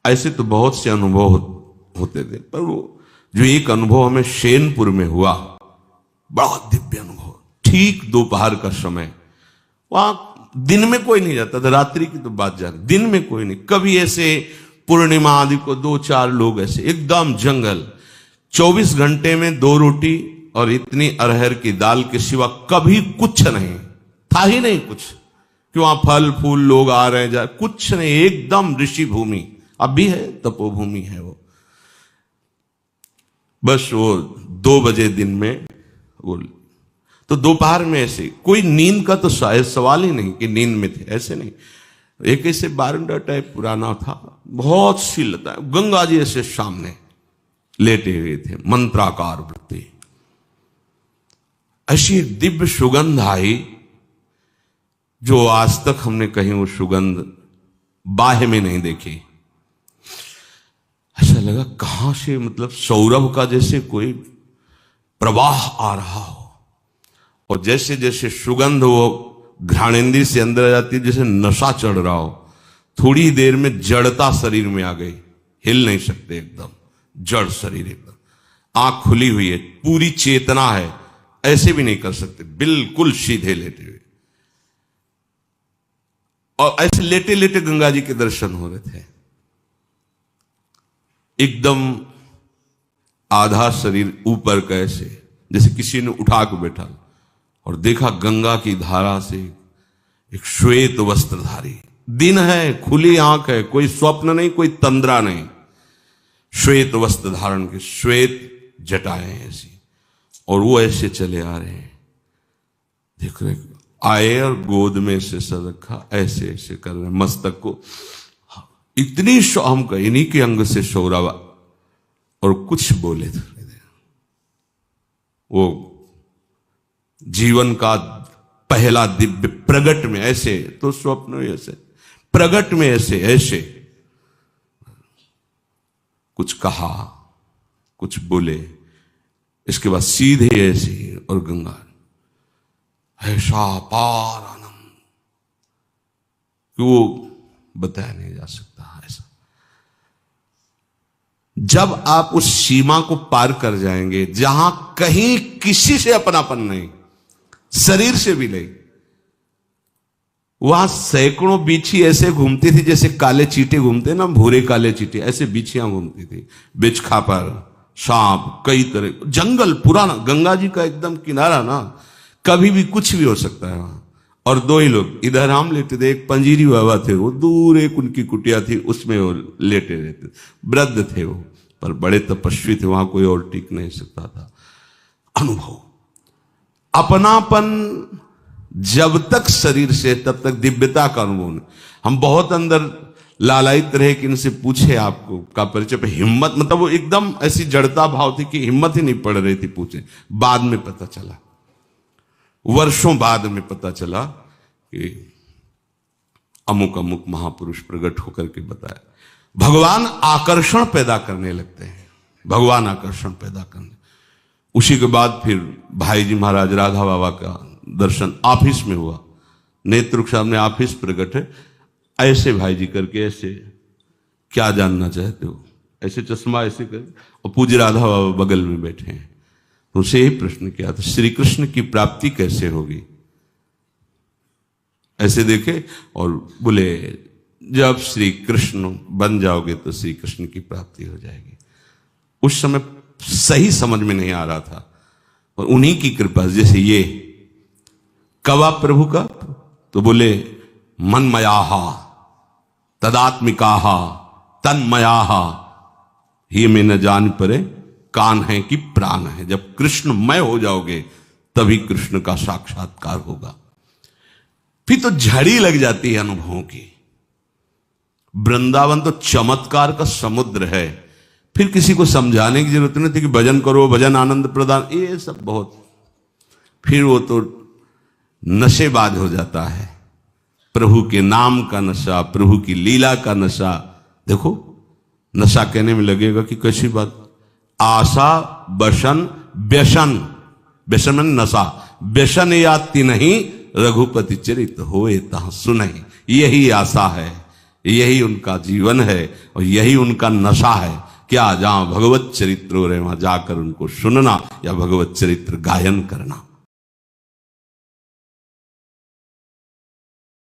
ऐसे तो बहुत से अनुभव होते थे, पर वो जो एक अनुभव हमें शेनपुर में हुआ, बड़ा दिव्य अनुभव। ठीक दोपहर का समय, वहां दिन में कोई नहीं जाता था, रात्रि की तो बात जाने, दिन में कोई नहीं। कभी ऐसे पूर्णिमा आदि को 2-4 लोग ऐसे, एकदम जंगल, 24 घंटे में 2 रोटी और इतनी अरहर की दाल के सिवा कभी कुछ नहीं था, ही नहीं कुछ, कि वहां फल फूल लोग आ रहे जा, कुछ नहीं, एकदम ऋषि भूमि। अब भी है, तपोभूमि है वो। बस वो 2 बजे दिन में वो, तो दोपहर में ऐसे कोई नींद का तो शायद सवाल ही नहीं कि नींद में थे, ऐसे नहीं। एक ऐसे बारंडा टाइप पुराना था, बहुत सी लता, गंगा जी ऐसे सामने लेटे हुए थे, मंत्राकार वृत्ति। ऐसी एक दिव्य सुगंध आई जो आज तक हमने कहीं वो सुगंध बाह्य में नहीं देखी। ऐसा लगा कहां से, मतलब सौरभ का जैसे कोई प्रवाह आ रहा हो, और जैसे जैसे सुगंध वो घ्राणेंद्रिय से अंदर आ जाती है, जैसे नशा चढ़ रहा हो। थोड़ी देर में जड़ता शरीर में आ गई, हिल नहीं सकते, एकदम जड़ शरीर, एकदम आंख खुली हुई है, पूरी चेतना है, ऐसे भी नहीं कर सकते, बिल्कुल सीधे लेटे हुए। और ऐसे लेटे लेटे गंगा जी के दर्शन हो रहे थे। एकदम आधा शरीर ऊपर कैसे, जैसे किसी ने उठा के बैठा, और देखा गंगा की धारा से एक श्वेत वस्त्रधारी, दिन है, खुली आंख है, कोई स्वप्न नहीं, कोई तंद्रा नहीं, श्वेत वस्त्र धारण के, श्वेत जटाएं ऐसी, और वो ऐसे चले आ रहे हैं। देख रहे आए और गोद में से सर रखा, ऐसे ऐसे कर रहे, मस्तक को इतनी हम का इन्हीं के अंग से शौरावा, और कुछ बोले थोड़ी देर। वो जीवन का पहला दिव्य प्रगट में ऐसे, तो स्वप्न में ऐसे, प्रगट में ऐसे ऐसे कुछ कहा, कुछ बोले, इसके बाद सीधे ऐसे, और गंगा ऐसा पार आनंद कि वो बताया नहीं जा सकता। ऐसा जब आप उस सीमा को पार कर जाएंगे जहां कहीं किसी से अपनापन नहीं, शरीर से भी नहीं, वहां सैकड़ों बिच्छी ऐसे घूमती थी जैसे काले चींटे घूमते ना, भूरे काले चींटे, ऐसे बिच्छियां घूमती थी, बिच्छखा पर सांप, कई तरह, जंगल पुराना, गंगा जी का एकदम किनारा ना, कभी भी कुछ भी हो सकता है वहां। और 2 ही लोग, इधर हम लेटे थे, एक पंजीरी बाबा थे, वो दूर एक उनकी कुटिया थी, उसमें वो लेटे रहते, वृद्ध थे वो, पर बड़े तपस्वी थे, वहां कोई और टिक नहीं सकता था। अनुभव, अपनापन जब तक शरीर से, तब तक दिव्यता का अनुभव नहीं। हम बहुत अंदर लालायित रहे कि इनसे पूछे आपको का परिचय पे, हिम्मत, मतलब वो एकदम ऐसी जड़ता भाव थी कि हिम्मत ही नहीं पड़ रही थी पूछे। बाद में पता चला, वर्षों बाद में पता चला कि अमुक अमुक महापुरुष प्रकट होकर के बताया। भगवान आकर्षण पैदा करने लगते हैं, भगवान आकर्षण पैदा करने। उसी के बाद फिर भाई जी महाराज राधा बाबा का दर्शन ऑफिस में हुआ, नेतृक साहब ने ऑफिस प्रकट है, ऐसे भाई जी करके, ऐसे क्या जानना चाहते हो, ऐसे चश्मा ऐसे कर, और पूज्य राधा बाबा बगल में बैठे हैं। तो उसे यही प्रश्न किया था, श्री कृष्ण की प्राप्ति कैसे होगी? ऐसे देखे और बोले, जब श्री कृष्ण बन जाओगे तो श्री कृष्ण की प्राप्ति हो जाएगी। उस समय सही समझ में नहीं आ रहा था, और उन्हीं की कृपा, जैसे ये कवा प्रभु का, तो बोले मनमयाहा तदात्मिकाहा तन्मयाहा, ये में न जान परे कान है कि प्राण है। जब कृष्णमय हो जाओगे तभी कृष्ण का साक्षात्कार होगा। फिर तो झड़ी लग जाती है अनुभवों की। वृंदावन तो चमत्कार का समुद्र है, फिर किसी को समझाने की जरूरत नहीं थी कि भजन करो, भजन आनंद प्रदान, ये सब बहुत, फिर वो तो नशेबाज हो जाता है। प्रभु के नाम का नशा, प्रभु की लीला का नशा। देखो नशा कहने में लगेगा कि कैसी बात, आशा बसन व्यसन, व्यसन में नशा, व्यसन याति नहीं रघुपति चरित होए तहाँ सुनहि, यही आशा है, यही उनका जीवन है और यही उनका नशा है। क्या जहां भगवत चरित्र हो रहे वहां जाकर उनको सुनना या भगवत चरित्र गायन करना।